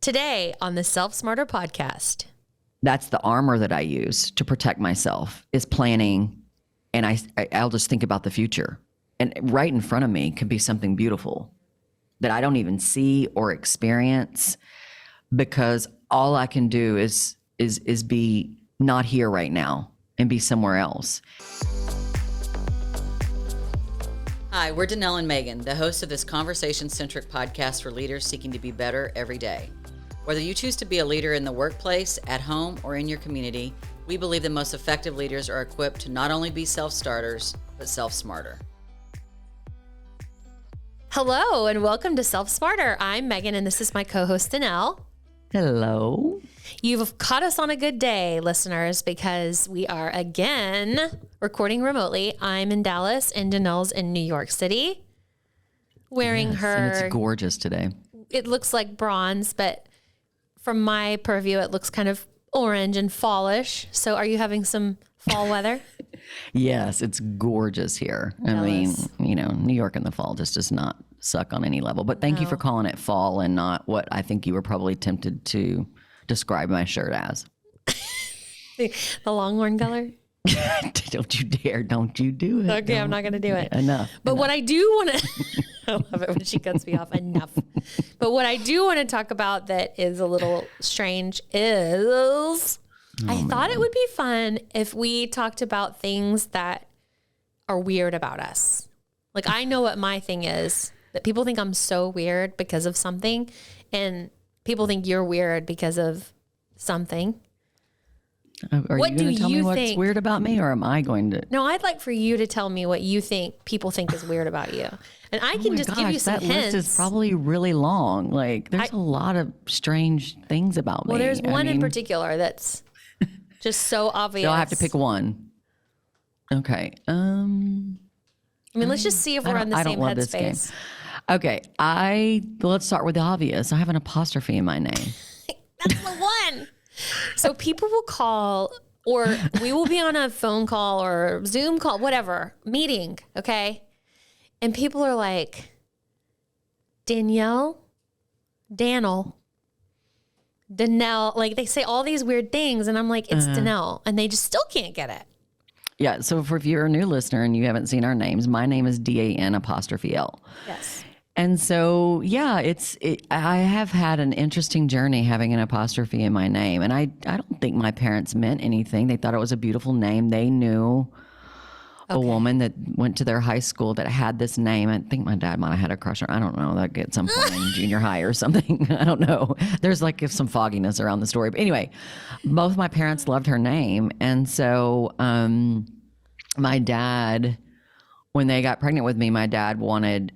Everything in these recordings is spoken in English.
Today on the Self Smarter podcast. That's the armor that I use to protect myself, is planning. And I'll just think about the future. And right in front of me could be something beautiful that I don't even see or experience, because all I can do is be not here right now and be somewhere else. Hi, we're Danelle and Megan, the hosts of this conversation-centric podcast for leaders seeking to be better every day. Whether you choose to be a leader in the workplace, at home, or in your community, we believe the most effective leaders are equipped to not only be self-starters, but self-smarter. Hello, and welcome to Self Smarter. I'm Megan, and this is my co-host, Danelle. Hello. You've caught us on a good day, listeners, because we are again recording remotely. I'm in Dallas, and Danelle's in New York City, wearing her... And it's gorgeous today. It looks like bronze, but from my purview, it looks kind of orange and fallish. So are you having some fall weather? Yes, it's gorgeous here. I mean, New York in the fall just does not suck on any level. But thank you for calling it fall and not what I think you were probably tempted to describe my shirt as. The longhorn color? Don't you dare. Don't you do it. Okay, I'm not going to do it. Enough. But what I do want to... I love it when she cuts me off. Enough. But what I do want to talk about that is a little strange is... I thought it would be fun if we talked about things that are weird about us. Like, I know what my thing is, that people think I'm so weird because of something, and people think you're weird because of something. Are what you going to tell me what's think? weird about me, or am I going to? No, I'd like for you to tell me what you think people think is weird about you. And I can just give you some that hints. list is probably really long. Like, there's a lot of strange things about me. Well, there's one in particular that's just so obvious. So I'll have to pick one. Okay. I mean, let's just see if we're on the same headspace. Okay. Let's start with the obvious. I have an apostrophe in my name. That's the one. So people will call, or we will be on a phone call or Zoom call, whatever, meeting, okay? And people are like, Danielle, Danelle, like they say all these weird things, and I'm like, it's Danelle, and they just still can't get it. Yeah, so if you're a new listener and you haven't seen our names, my name is DAN''L. Yes. And so, yeah, I have had an interesting journey having an apostrophe in my name. And I don't think my parents meant anything. They thought it was a beautiful name. They knew a woman that went to their high school that had this name. I think my dad might have had a crush on her. I don't know, like at some point in junior high or something. I don't know. There's like some fogginess around the story. But anyway, both my parents loved her name. And so my dad, when they got pregnant with me, my dad wanted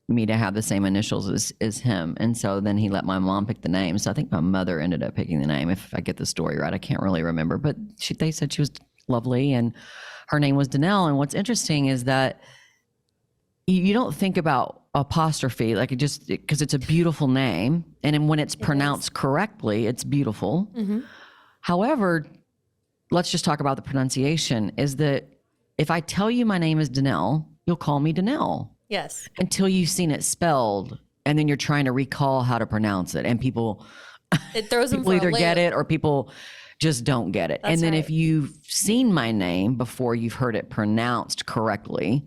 me to have the same initials as him. And so then he let my mom pick the name. So I think my mother ended up picking the name, if I get the story right. I can't really remember. But they said she was lovely and her name was Danelle. And what's interesting is that you don't think about apostrophe, like because it's a beautiful name. And then when it's pronounced correctly, it's beautiful. Mm-hmm. However, let's just talk about the pronunciation, is that if I tell you my name is Danelle, you'll call me Danelle. Yes. Until you've seen it spelled, and then you're trying to recall how to pronounce it. And people, it throws them people for either a loop. get it or people just don't get it. That's and then right. if you've seen my name before you've heard it pronounced correctly,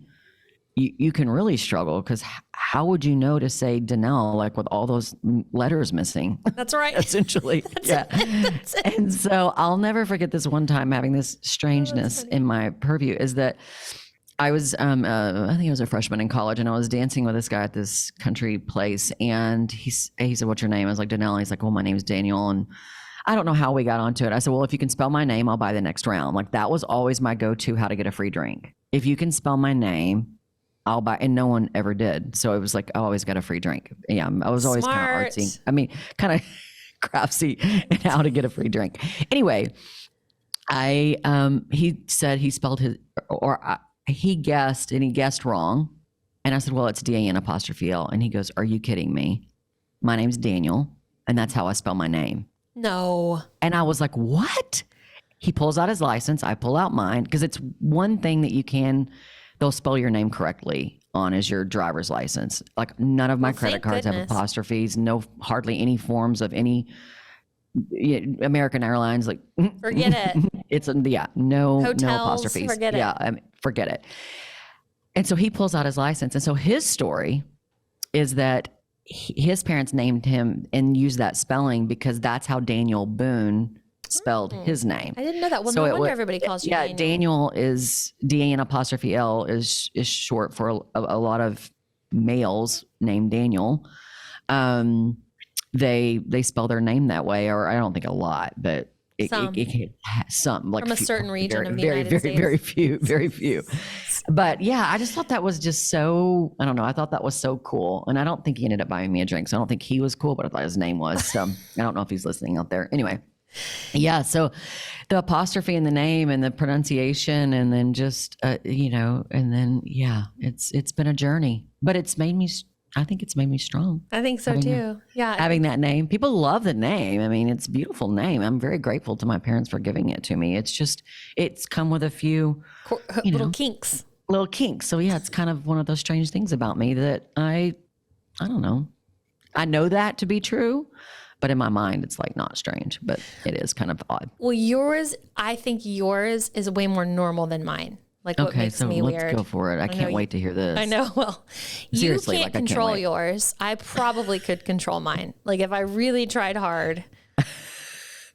you can really struggle, because how would you know to say Danelle, like with all those letters missing? That's right. Essentially. Yeah. That's it. And so I'll never forget this one time having this strangeness in my purview, is that I was, I think I was a freshman in college, and I was dancing with this guy at this country place, and he said, "What's your name?" I was like, Danelle. He's like, "Well, my name's Daniel." And I don't know how we got onto it. I said, "Well, if you can spell my name, I'll buy the next round." Like, that was always my go-to, how to get a free drink. If you can spell my name, I'll buy. And no one ever did. So it was like, I always got a free drink. Yeah, I was always kind of artsy. I mean, kind of craftsy in how to get a free drink. Anyway, he said he spelled his, he guessed, and he guessed wrong. And I said, "Well, it's DAN''L." And he goes, "Are you kidding me? My name's Daniel, and that's how I spell my name." No. And I was like, "What?" He pulls out his license. I pull out mine, because it's one thing that they'll spell your name correctly. on is your driver's license. Like none of my credit cards have apostrophes, hardly any forms of any American Airlines. Like forget it. It's no Hotels, apostrophes. Forget it. Forget it. And so he pulls out his license. And so his story is that his parents named him and used that spelling because that's how Daniel Boone spelled his name. I didn't know that. Well, no wonder everybody calls you Daniel. Yeah, Daniel is D-A-N-apostrophe-L is short for a lot of males named Daniel. They spell their name that way, or I don't think a lot, but some like from a certain region of the very, United very, States. very few. But yeah, I just thought that was just so, I don't know. I thought that was so cool. And I don't think he ended up buying me a drink. So I don't think he was cool, but I thought his name was. So I don't know if he's listening out there. Anyway. Yeah. So the apostrophe in the name and the pronunciation and then just, and then, it's been a journey, but I think it's made me strong. I think so too. Having that name. People love the name. I mean, it's a beautiful name. I'm very grateful to my parents for giving it to me. It's come with a few little kinks. So yeah, it's kind of one of those strange things about me that I don't know. I know that to be true, but in my mind, it's like not strange, but it is kind of odd. Well, I think yours is way more normal than mine. Like what makes me weird. Let's go for it. I can't wait to hear this. I know. Well, seriously, you can't control yours. I probably could control mine. Like if I really tried hard,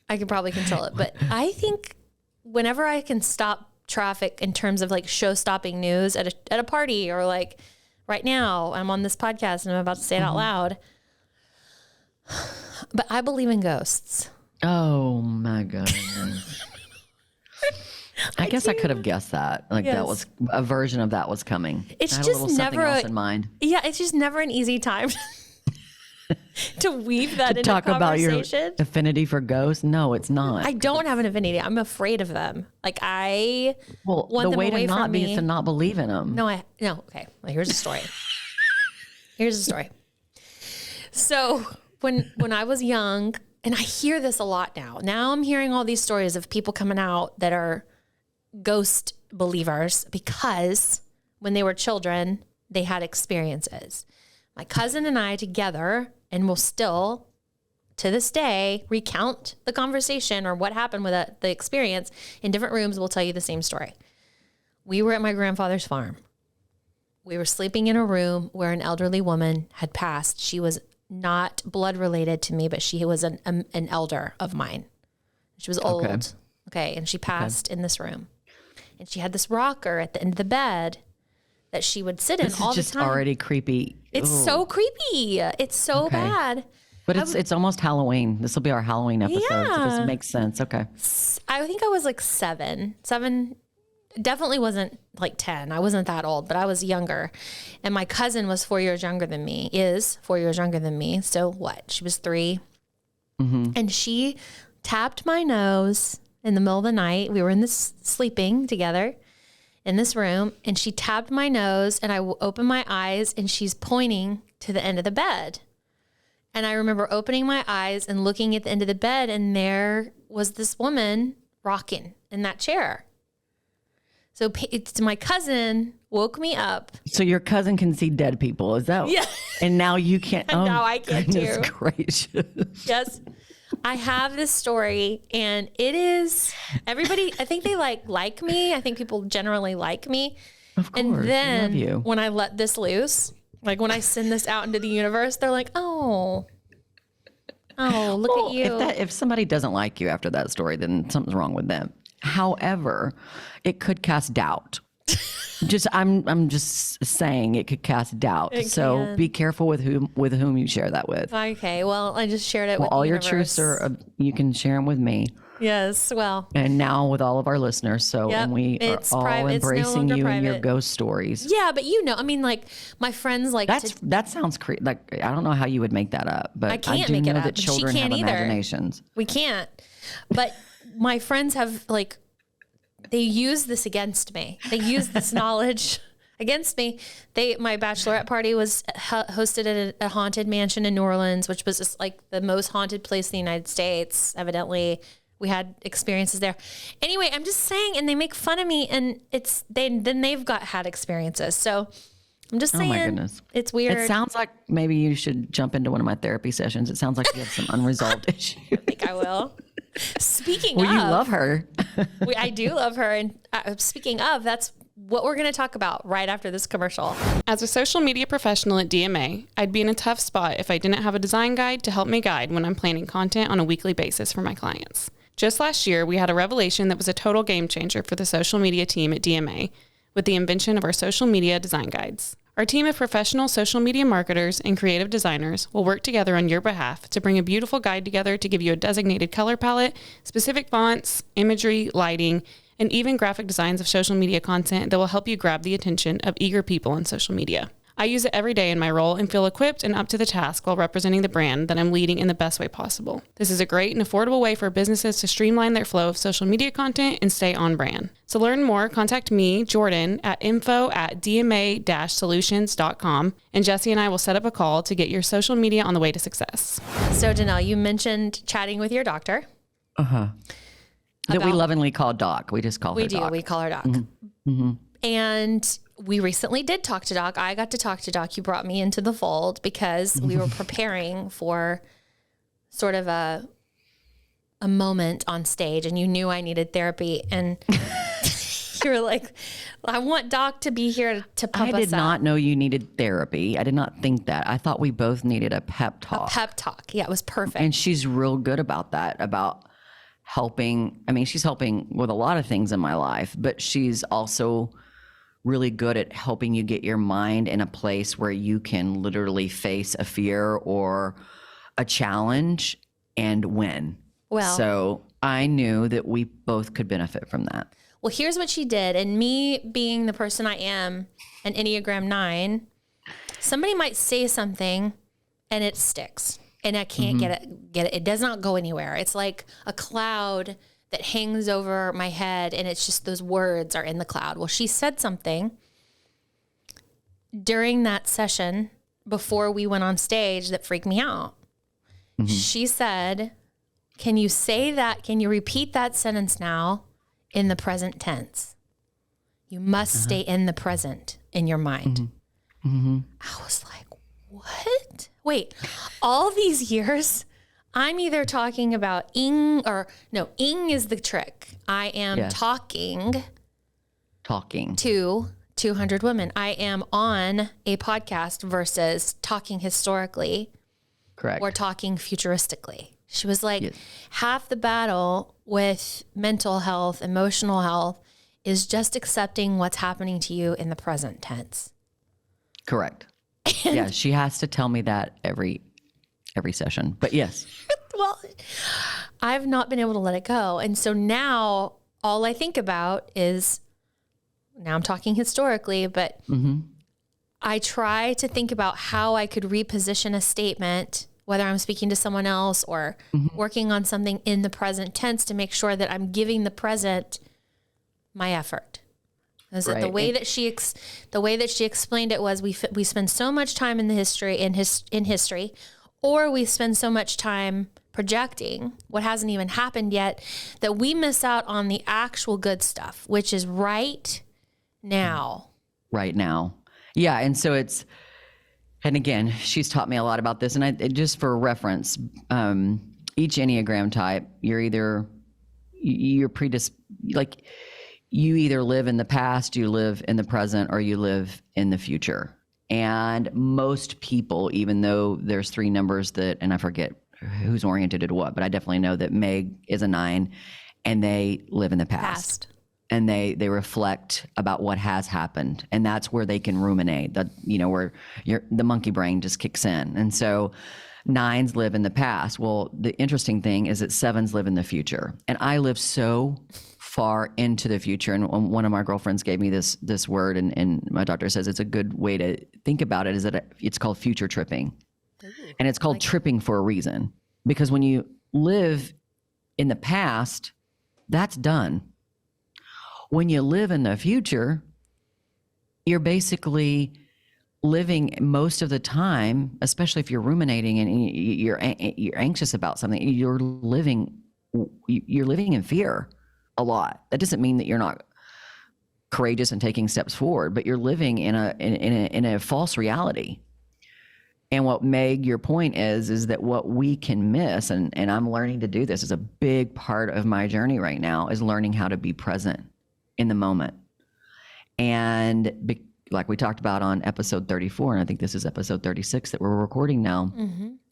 I could probably control it. But I think whenever I can stop traffic in terms of like show stopping news at a party, or like right now I'm on this podcast and I'm about to say it out loud. But I believe in ghosts. Oh my God. I guess I could have guessed that. Like that was a version of that was coming. It's I had just a little never something else in mind. Yeah, it's just never an easy time to weave that into talk a conversation. About your affinity for ghosts. No, it's not. I don't have an affinity. I'm afraid of them. Like I want the them way away to not from be me. is to not believe in them. No. Okay. Well, here's a story. So when I was young, and I hear this a lot now. Now I'm hearing all these stories of people coming out that are ghost believers because when they were children, they had experiences. My cousin and I together, and will still to this day recount the conversation or what happened with the experience in different rooms. We'll tell you the same story. We were at my grandfather's farm. We were sleeping in a room where an elderly woman had passed. She was not blood related to me, but she was an elder of mine. She was old. Okay. And she passed in this room. And she had this rocker at the end of the bed that she would sit in all the time. This is just already creepy. It's so creepy. It's so bad. But it's almost Halloween. This will be our Halloween episode. Yeah. So this makes sense. Okay. I think I was like 7. Definitely wasn't like 10. I wasn't that old, but I was younger. And my cousin was 4 years younger than me, is 4 years younger than me. So what? She was 3. Mm-hmm. And she tapped my nose in the middle of the night. We were in this sleeping together in this room, and she tapped my nose, and I opened my eyes, and she's pointing to the end of the bed. And I remember opening my eyes and looking at the end of the bed, and there was this woman rocking in that chair. So my cousin woke me up. So your cousin can see dead people, is that? Yeah. And now you can't. And now I can't too. Goodness gracious. Yes. I have this story, and it is everybody. I think they like me. I think people generally like me. Of course. And then love you. when I let this loose, like when I send this out into the universe, they're like, oh, look at you. If somebody doesn't like you after that story, then something's wrong with them. However, it could cast doubt. I'm just saying it could cast doubt. So be careful with whom you share that with. Okay. Well, I just shared it with all the your universe. truths are you can share them with me. Yes. Well. And now with all of our listeners. So and we are all embracing you and your ghost stories. Yeah, but I mean, like my friends like that sounds creepy. Like I don't know how you would make that up, but I can't do make know it up. that children She can't have either. imaginations. We can't. But my friends have they use this against me. They use this knowledge against me. My bachelorette party was hosted at a haunted mansion in New Orleans, which was just like the most haunted place in the United States. Evidently, we had experiences there. Anyway, I'm just saying, and they make fun of me, and they've had experiences. So I'm just Oh saying. my goodness. It's weird. It sounds like maybe you should jump into one of my therapy sessions. It sounds like you have some unresolved issues. I think I will. Speaking Well, of, you love her. I do love her. And speaking of, that's what we're going to talk about right after this commercial. As a social media professional at DMA, I'd be in a tough spot if I didn't have a design guide to help me guide when I'm planning content on a weekly basis for my clients. Just last year, we had a revelation that was a total game changer for the social media team at DMA with the invention of our social media design guides. Our team of professional social media marketers and creative designers will work together on your behalf to bring a beautiful guide together to give you a designated color palette, specific fonts, imagery, lighting, and even graphic designs of social media content that will help you grab the attention of eager people on social media. I use it every day in my role and feel equipped and up to the task while representing the brand that I'm leading in the best way possible. This is a great and affordable way for businesses to streamline their flow of social media content and stay on brand. To learn more, contact me, Jordan, at info@dma-solutions.com, and Jesse and I will set up a call to get your social media on the way to success. So, Janelle, you mentioned chatting with your doctor. That we lovingly call Doc. We just call her Doc. We call her Doc. And we recently did talk to Doc. I got to talk to Doc. You brought me into the fold because we were preparing for sort of a moment on stage, and you knew I needed therapy. And you were like, I want Doc to be here to pump us up. I did not know you needed therapy. I did not think that. I thought we both needed a pep talk. Pep talk. Yeah, it was perfect. And she's real good about that, about helping. I mean, she's helping with a lot of things in my life, but she's also really good at helping you get your mind in a place where you can literally face a fear or a challenge and win. Well, so I knew that we both could benefit from that. Well, here's what she did. And me being the person I am, an Enneagram 9, somebody might say something and it sticks and I can't get it. It does not go anywhere. It's like a cloud that hangs over my head, and it's just those words are in the cloud. Well, she said something during that session before we went on stage that freaked me out. She said, can you say that? Can you repeat that sentence now in the present tense? You must stay in the present in your mind. I was like, what? Wait, all these years, I'm either talking about ing is the trick. I am talking to 200 women. I am on a podcast versus talking historically. Correct. Or talking futuristically. She was like, half the battle with mental health, emotional health is just accepting what's happening to you in the present tense. Correct. Yeah, she has to tell me that every session. But yes. Well, I've not been able to let it go. And so now all I think about is, now I'm talking historically, but I try to think about how I could reposition a statement, whether I'm speaking to someone else or working on something in the present tense, to make sure that I'm giving the present my effort. Is that the way that she explained it was we spend so much time in the history, or we spend so much time projecting what hasn't even happened yet that we miss out on the actual good stuff, which is right now. Right now. Yeah. And so and again, she's taught me a lot about this. And just for reference, each Enneagram type, you either live in the past, you live in the present, or you live in the future. And most people, even though there's 3 numbers and I forget who's oriented at what, but I definitely know that Meg is a 9, and they live in the past. And they reflect about what has happened. And that's where they can ruminate, where the monkey brain just kicks in. And so 9s live in the past. Well, the interesting thing is that 7s live in the future. And I live so far into the future. And one of my girlfriends gave me this word, and my doctor says it's a good way to think about it, is that it's called future tripping. And it's called tripping for a reason, because when you live in the past, that's done. When you live in the future, you're basically living most of the time, especially if you're ruminating and you're anxious about something, you're living in fear a lot. That doesn't mean that you're not courageous and taking steps forward, but you're living in a false reality. And what Meg, your point is that what we can miss, and I'm learning to do this, is a big part of my journey right now, is learning how to be present in the moment. And like we talked about on episode 34, and I think this is episode 36 that we're recording now,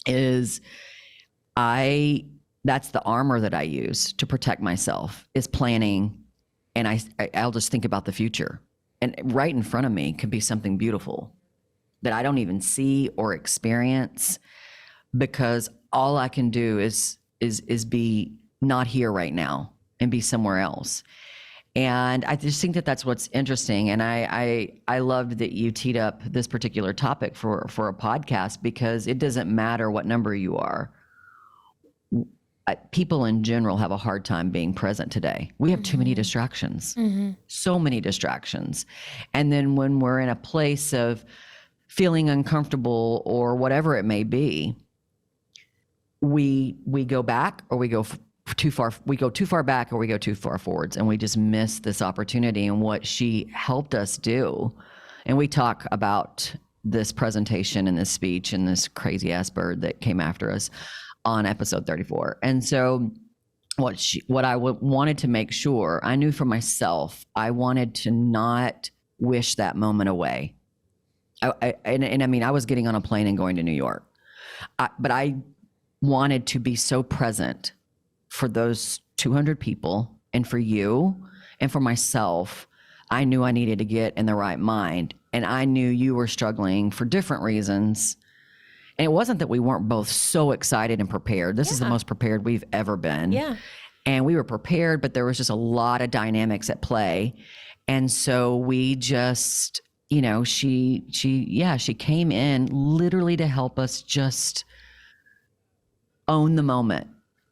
is that's the armor that I use to protect myself, is planning. And I'll just think about the future. And right in front of me could be something beautiful that I don't even see or experience, because all I can do is be not here right now and be somewhere else. And I just think that that's what's interesting. And I loved that you teed up this particular topic for a podcast, because it doesn't matter what number you are. People in general have a hard time being present today. We have too many distractions, so many distractions. And then when we're in a place of feeling uncomfortable or whatever it may be, we go back, or we go too far. We go too far back, or we go too far forwards, and we just miss this opportunity and what she helped us do. And we talk about this presentation and this speech and this crazy ass bird that came after us on episode 34. And so what I wanted to make sure, I knew for myself, I wanted to not wish that moment away. I mean, I was getting on a plane and going to New York, but I wanted to be so present for those 200 people and for you and for myself. I knew I needed to get in the right mind, and I knew you were struggling for different reasons. And it wasn't that we weren't both so excited and prepared. This is the most prepared we've ever been. Yeah. And we were prepared, but there was just a lot of dynamics at play. And so we just, she came in literally to help us just own the moment,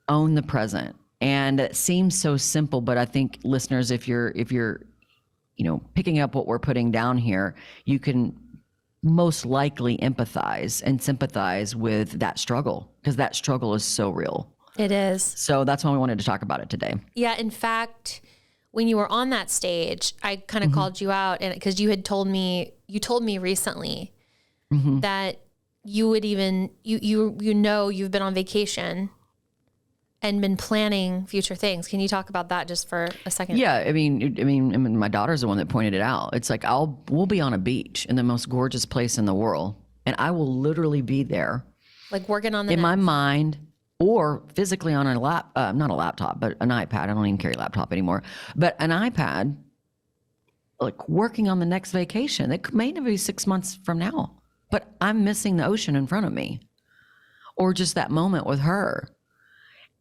own the present. And it seems so simple, but I think listeners, if you're picking up what we're putting down here, you can most likely empathize and sympathize with that struggle, because that struggle is so real. It is. So that's why we wanted to talk about it today. Yeah. In fact, when you were on that stage, I kind of called you out, and because you told me recently that you would even, you've been on vacation and been planning future things. Can you talk about that just for a second? Yeah, I mean, my daughter's the one that pointed it out. It's like we'll be on a beach in the most gorgeous place in the world, and I will literally be there, like working on the in my mind, or physically on not a laptop, but an iPad. I don't even carry a laptop anymore, but an iPad, like working on the next vacation. It may not be 6 months from now, but I'm missing the ocean in front of me, or just that moment with her.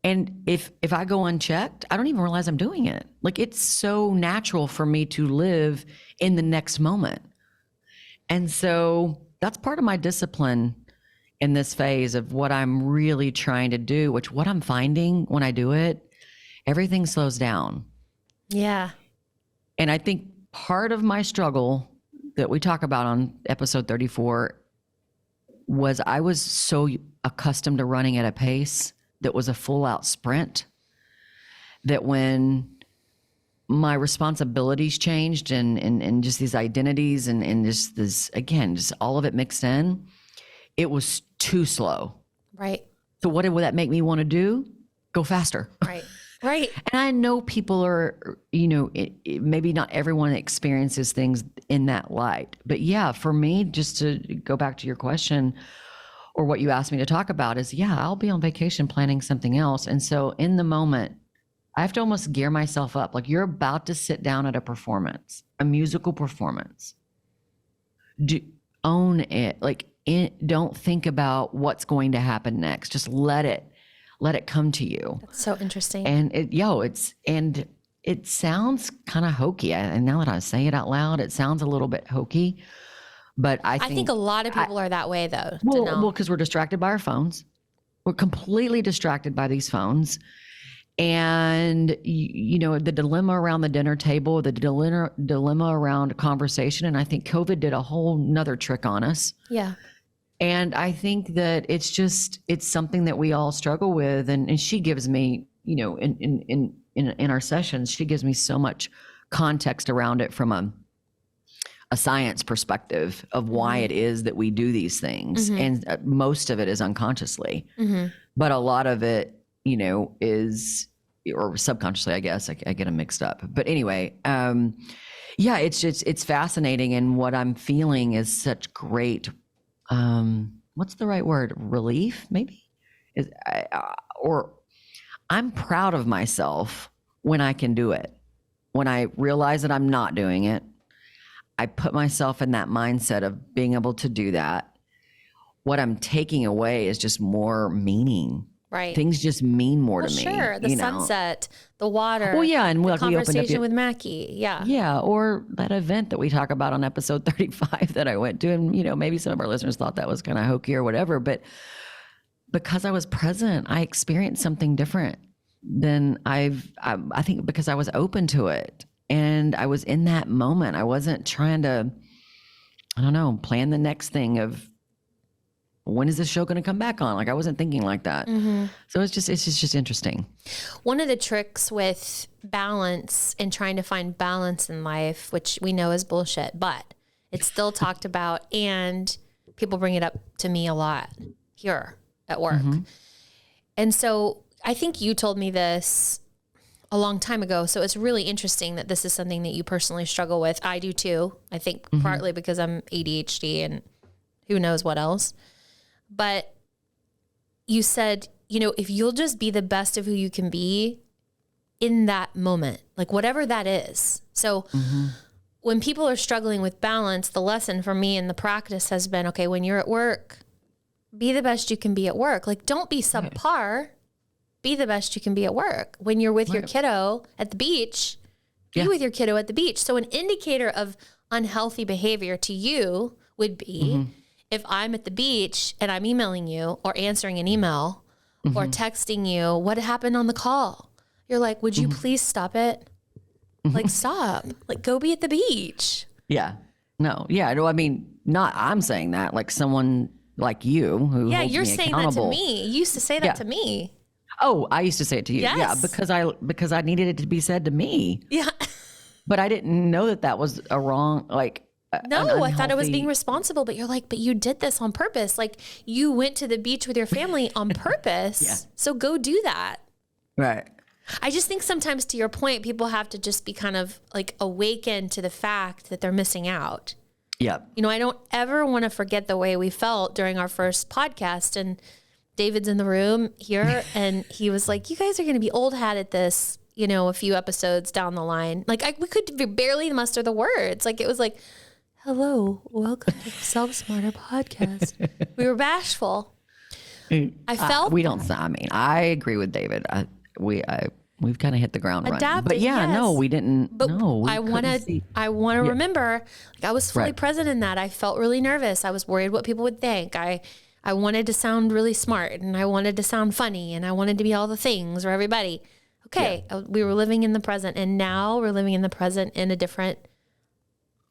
And if I go unchecked, I don't even realize I'm doing it. Like, it's so natural for me to live in the next moment. And so that's part of my discipline in this phase of what I'm really trying to do, which what I'm finding when I do it, everything slows down. Yeah. And I think part of my struggle that we talk about on episode 34 was I was so accustomed to running at a pace that was a full out sprint, that when my responsibilities changed and just these identities and just this, again, just all of it mixed in, it was too slow. Right. So what would that make me want to do? Go faster. Right. Right. And I know people are, maybe not everyone experiences things in that light, but yeah, for me, just to go back to your question, or what you asked me to talk about, is, I'll be on vacation planning something else. And so in the moment, I have to almost gear myself up. Like, you're about to sit down at a performance, a musical performance. Own it. Like, don't think about what's going to happen next. Just let it come to you. That's so interesting. And it sounds kind of hokey. And now that I say it out loud, it sounds a little bit hokey. But I think a lot of people are that way, though. Well, because we're distracted by our phones. We're completely distracted by these phones. And, the dilemma around the dinner table, the dilemma around conversation. And I think COVID did a whole nother trick on us. Yeah. And I think that it's something that we all struggle with. And she gives me, in our sessions, she gives me so much context around it from a science perspective of why it is that we do these things. And most of it is unconsciously, but a lot of it, you know, is, or subconsciously, I guess. I get them mixed up. But anyway, yeah, it's fascinating. And what I'm feeling is such great, what's the right word? Relief, maybe? Or I'm proud of myself when I can do it. When I realize that I'm not doing it, I put myself in that mindset of being able to do that. What I'm taking away is just more meaning. Right. Things just mean more to me. Sure. The sunset, the water. Well, yeah. And the conversation with Mackie. Yeah. Yeah. Or that event that we talk about on episode 35 that I went to. And, you know, maybe some of our listeners thought that was kind of hokey or whatever. But because I was present, I experienced something different than I think because I was open to it. And I was in that moment. I wasn't trying to, I don't know, plan the next thing of when is this show going to come back on? Like I wasn't thinking like that. So it's just interesting. One of the tricks with balance and trying to find balance in life, which we know is bullshit, but it's still talked about and people bring it up to me a lot here at work. And so I think you told me this a long time ago. So it's really interesting that this is something that you personally struggle with. I do too. I think partly because I'm ADHD and who knows what else. But you said, you know, if you'll just be the best of who you can be in that moment, like whatever that is. So when people are struggling with balance, the lesson for me in the practice has been, okay, when you're at work, be the best you can be at work. Like don't be subpar. Be the best you can be at work. When you're with your kiddo at the beach, be with your kiddo at the beach. So an indicator of unhealthy behavior to you would be if I'm at the beach and I'm emailing you or answering an email or texting you, what happened on the call? You're like, would you please stop it? Like, stop. Like, go be at the beach. Yeah. No. Yeah. No, I mean, not I'm saying that, like someone like you who holds you're me saying accountable. that to me. You used to say that to me. Oh, I used to say it to you. Yes. Yeah, because I needed it to be said to me. Yeah. But I didn't know that was a wrong, like, no, I thought I was being responsible, but you're like, but you did this on purpose. Like you went to the beach with your family on purpose. So go do that. Right. I just think sometimes to your point, people have to just be kind of like awakened to the fact that they're missing out. Yeah. You know, I don't ever want to forget the way we felt during our first podcast, and David's in the room here and he was like, you guys are going to be old hat at this, you know, a few episodes down the line. Like we could barely muster the words. Like it was like, hello, welcome to the Self Smarter podcast. We were bashful. I felt I agree with David. We've kind of hit the ground running. Adapted, But yeah, yes. no, we didn't. But no, I want to remember, like I was fully present in that. I felt really nervous. I was worried what people would think. I wanted to sound really smart and I wanted to sound funny and I wanted to be all the things for everybody. Okay. Yeah. We were living in the present and now we're living in the present in a different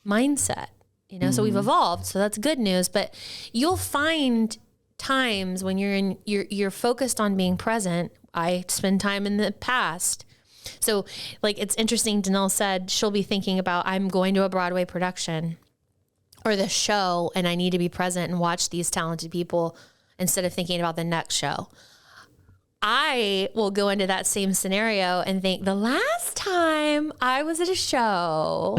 mindset, you know, so we've evolved. So that's good news, but you'll find times when you're focused on being present. I spend time in the past. So like, it's interesting. Danelle said she'll be thinking about, I'm going to a Broadway production or the show and I need to be present and watch these talented people instead of thinking about the next show. I will go into that same scenario and think the last time I was at a show,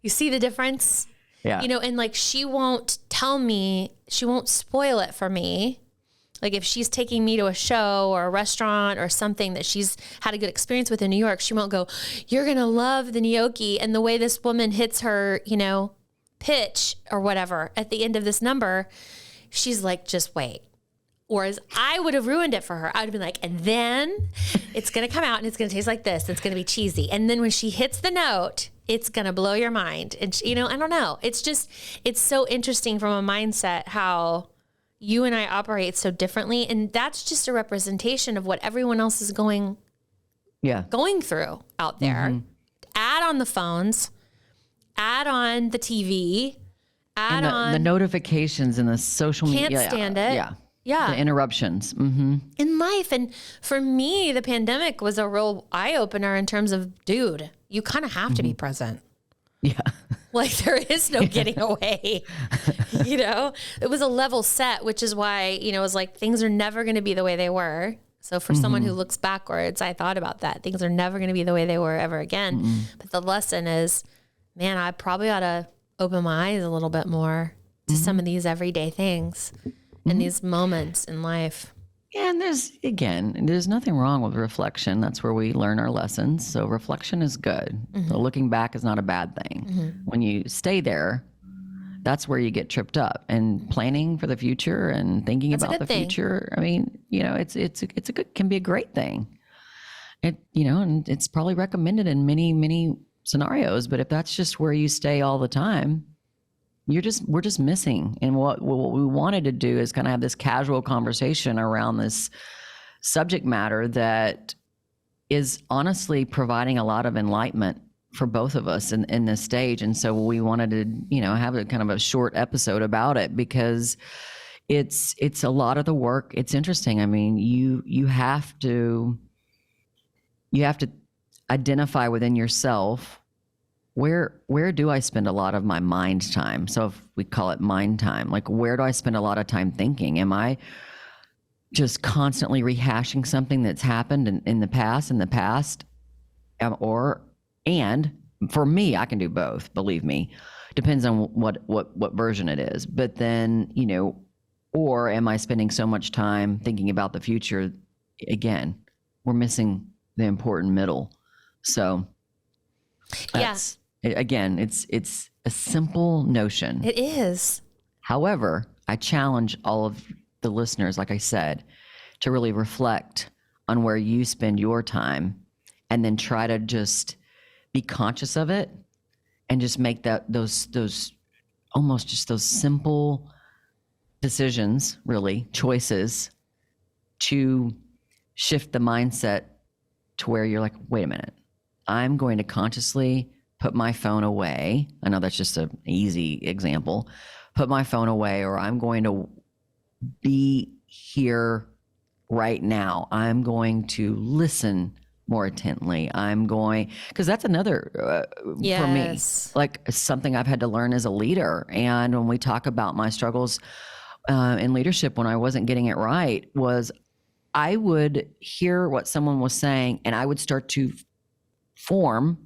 you see the difference? Yeah. You know, and like, she won't tell me, she won't spoil it for me. Like if she's taking me to a show or a restaurant or something that she's had a good experience with in New York, she won't go, you're going to love the gnocchi and the way this woman hits her, you know, pitch or whatever at the end of this number. She's like, just wait. Whereas I would have ruined it for her. I would have been like, and then it's going to come out and it's going to taste like this. It's going to be cheesy. And then when she hits the note, it's going to blow your mind. And you know, I don't know. It's just, it's so interesting from a mindset how you and I operate so differently. And that's just a representation of what everyone else is going through out there. Add on the phones, add on the TV, add on the notifications and the social media. Can't stand it. Yeah. Yeah. The interruptions. Mm-hmm. In life. And for me, the pandemic was a real eye opener in terms of, dude, you kind of have to be present. Yeah. Like there is no getting away, it was a level set, which is why, it was like, things are never going to be the way they were. So for someone who looks backwards, I thought about that. Things are never going to be the way they were ever again. But the lesson is, man, I probably ought to open my eyes a little bit more to some of these everyday things and these moments in life. Yeah, and there's nothing wrong with reflection. That's where we learn our lessons. So reflection is good. So looking back is not a bad thing. When you stay there, that's where you get tripped up. And planning for the future and thinking about the future. I mean, can be a great thing. And it's probably recommended in many, many scenarios. But if that's just where you stay all the time, we're just missing. And what we wanted to do is kind of have this casual conversation around this subject matter that is honestly providing a lot of enlightenment for both of us in this stage. And so we wanted to, have a kind of a short episode about it because it's a lot of the work. It's interesting. I mean, you have to identify within yourself, where do I spend a lot of my mind time? So if we call it mind time, like where do I spend a lot of time thinking? Am I just constantly rehashing something that's happened in the past? And for me, I can do both, believe me. Depends on what version it is. But then, or am I spending so much time thinking about the future? Again, we're missing the important middle. So that's, again, it's a simple notion. It is. However, I challenge all of the listeners, like I said, to really reflect on where you spend your time and then try to just be conscious of it and just make those almost just those simple decisions, really, choices to shift the mindset to where you're like, wait a minute, I'm going to consciously put my phone away. I know that's just an easy example. Put my phone away, or I'm going to be here right now. I'm going to listen more intently. Because that's another, for me, like something I've had to learn as a leader. And when we talk about my struggles in leadership, when I wasn't getting it right, was I would hear what someone was saying and I would start to form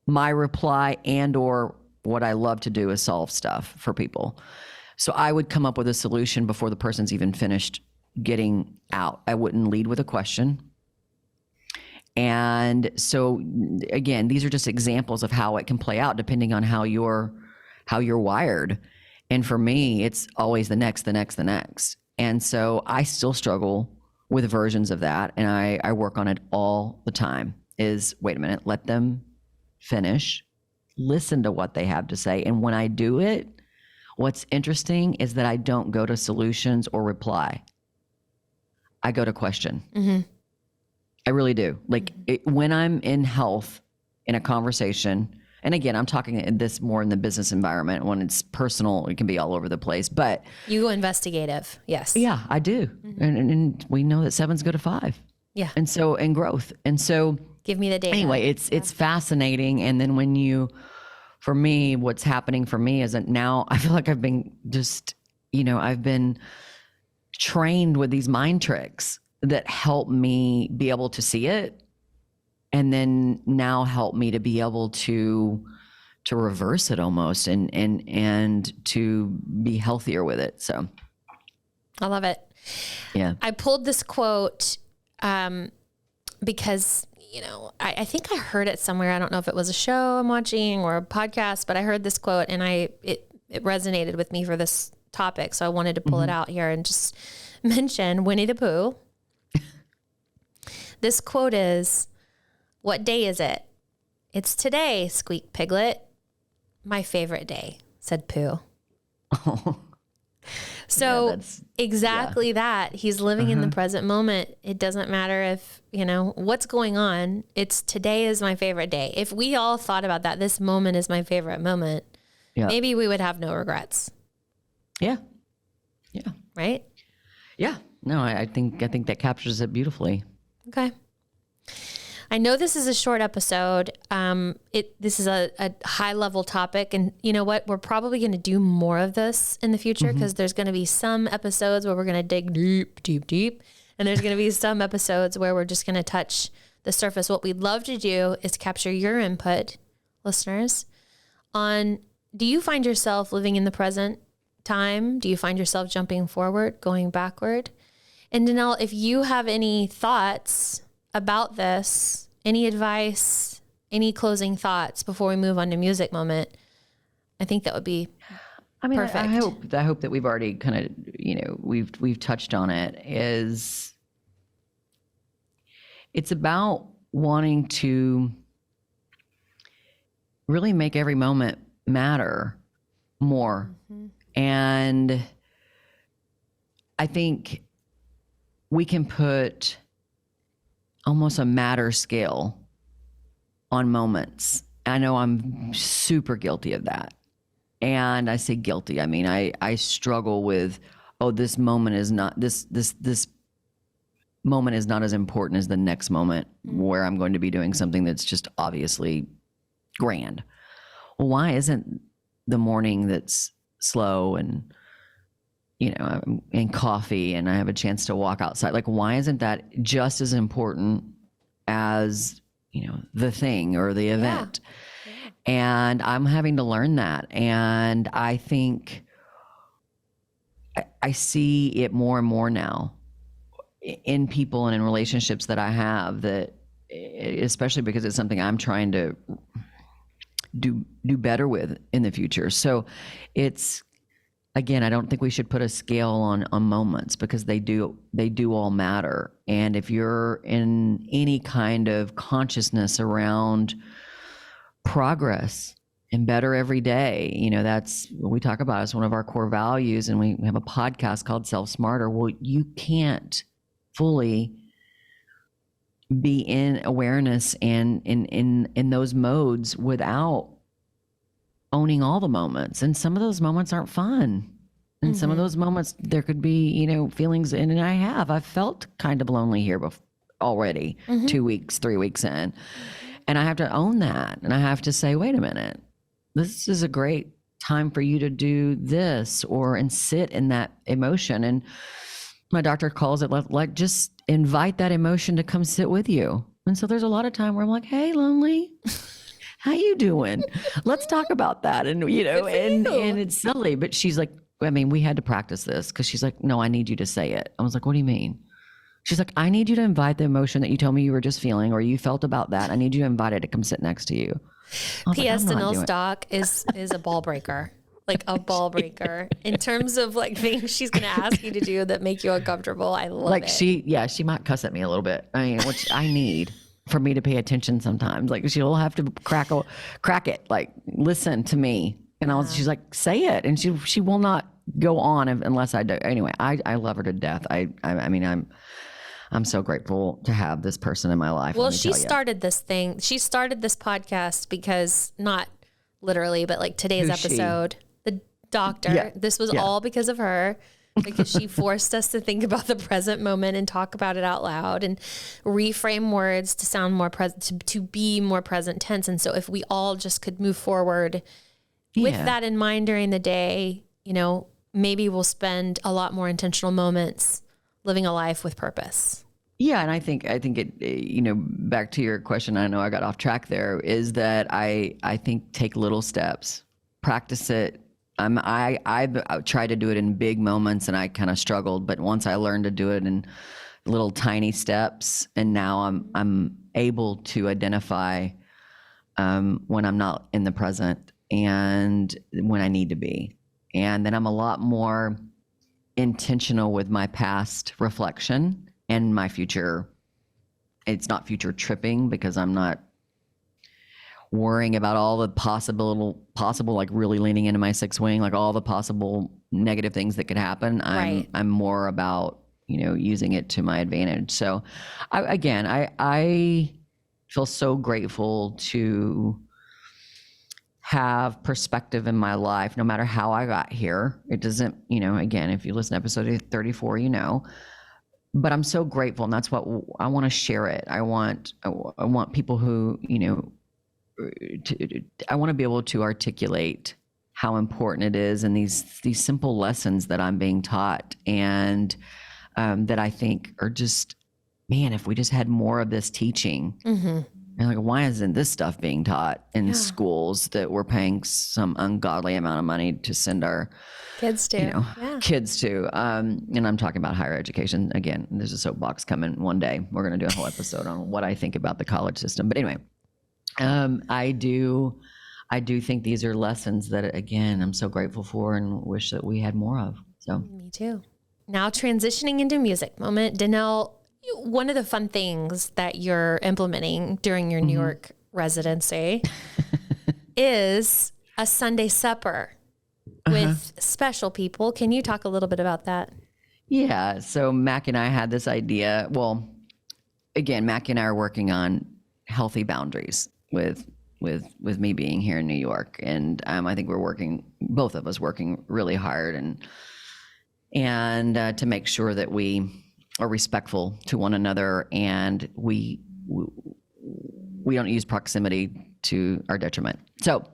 my reply and or what I love to do is solve stuff for people. So I would come up with a solution before the person's even finished getting out. I wouldn't lead with a question. And so again, these are just examples of how it can play out depending on how you're wired. And for me, it's always the next. And so I still struggle with versions of that. And I work on it all the time is, wait a minute, let them finish, listen to what they have to say. And when I do it, what's interesting is that I don't go to solutions or reply. I go to question. Mm-hmm. I really do. Like when I'm in health in a conversation, and again, I'm talking this more in the business environment. When it's personal, it can be all over the place, but you go investigative. Yes. Yeah, I do. Mm-hmm. And we know that 7's good to 5. Yeah. And so, and growth. And so give me the data. Anyway, it's fascinating. And then for me, what's happening for me is that now I feel like I've been I've been trained with these mind tricks that help me be able to see it. And then now help me to be able to reverse it almost and to be healthier with it. So I love it. Yeah. I pulled this quote because, I think I heard it somewhere. I don't know if it was a show I'm watching or a podcast, but I heard this quote and it resonated with me for this topic. So I wanted to pull it out here and just mention Winnie the Pooh. This quote is, "What day is it?" "It's today," squeaked Piglet. "My favorite day," said Pooh. Oh. So that. He's living in the present moment. It doesn't matter if, what's going on. It's today is my favorite day. If we all thought about that, this moment is my favorite moment, maybe we would have no regrets. Yeah. Yeah. Right? Yeah. No, I think that captures it beautifully. Okay. I know this is a short episode. This is a high level topic, and you know what? We're probably going to do more of this in the future because there's going to be some episodes where we're going to dig deep, and there's going to be some episodes where we're just going to touch the surface. What we'd love to do is capture your input, listeners, on do you find yourself living in the present time? Do you find yourself jumping forward, going backward? And Danelle, if you have any thoughts about this, any advice, any closing thoughts before we move on to music moment, I think that would be perfect. I hope that we've already kind of, we've touched on it. It's about wanting to really make every moment matter more. And I think we can put almost a matter scale on moments. I know I'm super guilty of that. And I say guilty. I mean, I struggle with, this moment is not, this moment is not as important as the next moment where I'm going to be doing something that's just obviously grand. Well, why isn't the morning that's slow and, and coffee and I have a chance to walk outside, like, why isn't that just as important as, the thing or the event? Yeah. And I'm having to learn that. And I think I see it more and more now in people and in relationships that I have, that especially because it's something I'm trying to do better with in the future. So it's, again, I don't think we should put a scale on moments because they do all matter. And if you're in any kind of consciousness around progress and better every day, that's what we talk about as one of our core values. And we have a podcast called Self Smarter. Well, you can't fully be in awareness and in those modes without owning all the moments. And some of those moments aren't fun. And some of those moments there could be, feelings in, and I've felt kind of lonely here already, 2 weeks, 3 weeks in. And I have to own that. And I have to say, wait a minute, this is a great time for you to do this and sit in that emotion. And my doctor calls it like just invite that emotion to come sit with you. And so there's a lot of time where I'm like, hey, lonely, how you doing? Let's talk about that. And, and it's silly, but she's like, we had to practice this because she's like, no, I need you to say it. I was like, what do you mean? She's like, I need you to invite the emotion that you told me you were just feeling or you felt about that. I need you to invite it to come sit next to you. P.S. Danelle's doc is a ball breaker. Like a ball breaker in terms of like things she's going to ask you to do that make you uncomfortable. I love it. She might cuss at me a little bit. Which I need for me to pay attention sometimes. Like she'll have to crack it, like listen to me. And she's like, say it. And she will not go on unless I do. Anyway, I love her to death. I'm so grateful to have this person in my life. Well, she started this thing. She started this podcast because not literally, but like today's episode, the doctor, this was all because of her, because she forced us to think about the present moment and talk about it out loud and reframe words to sound more present, to be more present tense. And so if we all just could move forward with that in mind during the day, maybe we'll spend a lot more intentional moments living a life with purpose. Yeah. And I think it, back to your question, I know I got off track there, is that I think take little steps, practice it. I've tried to do it in big moments and I kind of struggled, but once I learned to do it in little tiny steps, and now I'm able to identify when I'm not in the present and when I need to be. And then I'm a lot more intentional with my past reflection and my future. It's not future tripping because I'm not worrying about all the possible, like really leaning into my sixth wing, like all the possible negative things that could happen. I'm more about, using it to my advantage. So I feel so grateful to have perspective in my life, no matter how I got here. It doesn't, again, if you listen to episode 34, but I'm so grateful. And that's what I want to share it. I want people who, I want to be able to articulate how important it is, and these simple lessons that I'm being taught, and that I think are just, man, if we just had more of this teaching. And like, why isn't this stuff being taught in schools that we're paying some ungodly amount of money to send our kids to? Kids to. And I'm talking about higher education. Again, there's a soapbox coming one day. We're going to do a whole episode on what I think about the college system. But anyway, I do think these are lessons that, again, I'm so grateful for and wish that we had more of. So me too. Now transitioning into music moment, Danelle, one of the fun things that you're implementing during your New York residency is a Sunday supper with special people. Can you talk a little bit about that? Yeah. So Mac and I had this idea. Well, again, Mac and I are working on healthy boundaries with me being here in New York. And I think both of us working really hard and to make sure that we are respectful to one another, and we don't use proximity to our detriment. So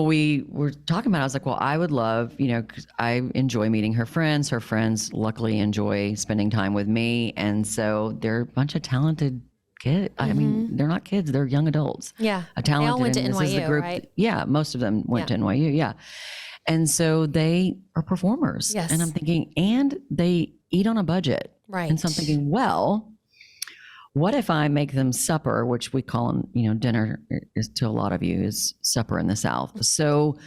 we were talking about, I was like, well, I would love, because I enjoy meeting her friends. Her friends luckily enjoy spending time with me. And so they're a bunch of talented kids. I mean, they're not kids, they're young adults. Yeah. Talented. They all went to and this is the NYU, group, right? Yeah. Most of them went to NYU. Yeah. And so they are performers. Yes. And I'm thinking, and they eat on a budget. Right. And so I'm thinking, well, what if I make them supper, which we call them, dinner is to a lot of you is supper in the South. So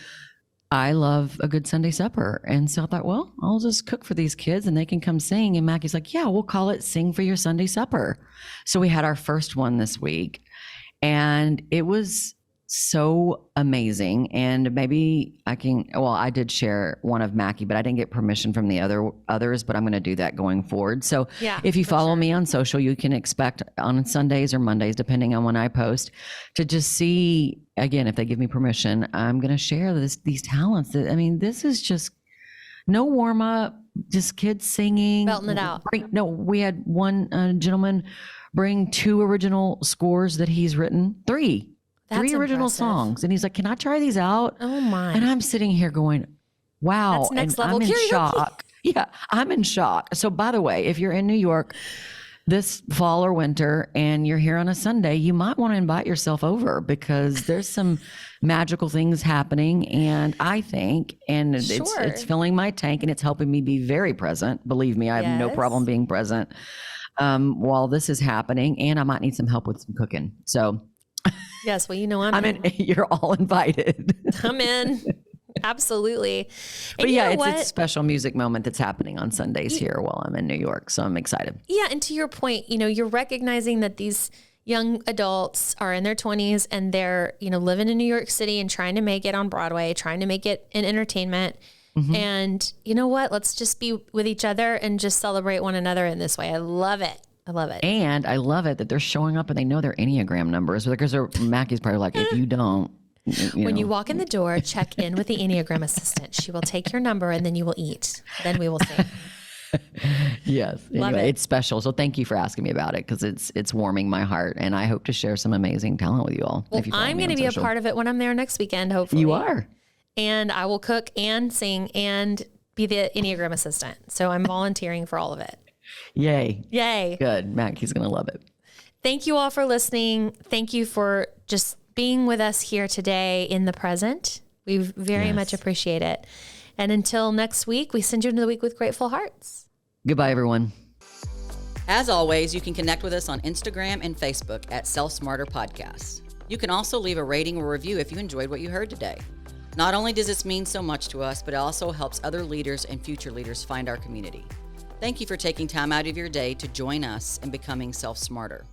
I love a good Sunday supper. And so I thought, well, I'll just cook for these kids and they can come sing. And Mackie's like, yeah, we'll call it Sing for Your Sunday Supper. So we had our first one this week, and it was so amazing. And maybe I did share one of Mackie, but I didn't get permission from the others, but I'm going to do that going forward. So if you follow me on social, you can expect on Sundays or Mondays, depending on when I post, to just see, again, if they give me permission, I'm going to share these talents. This is just no warm up, just kids singing. Belting it out. We had one gentleman bring 2 original scores that he's written, 3 original songs. And he's like, can I try these out? Oh my. And I'm sitting here going, wow. That's next and level I'm in karaoke. shock. Yeah, I'm in shock. So by the way, if you're in New York this fall or winter and you're here on a Sunday, you might want to invite yourself over, because there's some magical things happening. And I think, and it's filling my tank, and it's helping me be very present. Believe me, I have no problem being present while this is happening. And I might need some help with some cooking. So yes, well, I'm in. You're all invited. I'm in. Absolutely. But yeah, it's a special music moment that's happening on Sundays here while I'm in New York. So I'm excited. Yeah. And to your point, you're recognizing that these young adults are in their 20s and they're, living in New York City and trying to make it on Broadway, trying to make it in entertainment. And you know what? Let's just be with each other and just celebrate one another in this way. I love it. I love it. And I love it that they're showing up and they know their Enneagram numbers, because Mackie's probably like, if you don't, when you walk in the door, check in with the Enneagram assistant. She will take your number and then you will eat. Then we will sing. Yes. Anyway, it's special. So thank you for asking me about it, because it's warming my heart, and I hope to share some amazing talent with you all. Well, I'm going to be a part of it when I'm there next weekend, hopefully. You are. And I will cook and sing and be the Enneagram assistant. So I'm volunteering for all of it. Yay. Yay. Good. Mackie's going to love it. Thank you all for listening. Thank you for just being with us here today in the present. We very much appreciate it. And until next week, we send you into the week with grateful hearts. Goodbye, everyone. As always, you can connect with us on Instagram and Facebook at Self Smarter Podcast. You can also leave a rating or review if you enjoyed what you heard today. Not only does this mean so much to us, but it also helps other leaders and future leaders find our community. Thank you for taking time out of your day to join us in becoming self-smarter.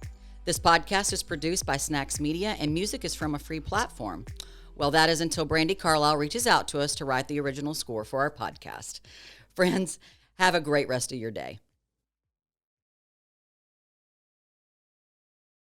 This podcast is produced by Snacks Media, and music is from a free platform. Well, that is until Brandy Carlisle reaches out to us to write the original score for our podcast. Friends, have a great rest of your day.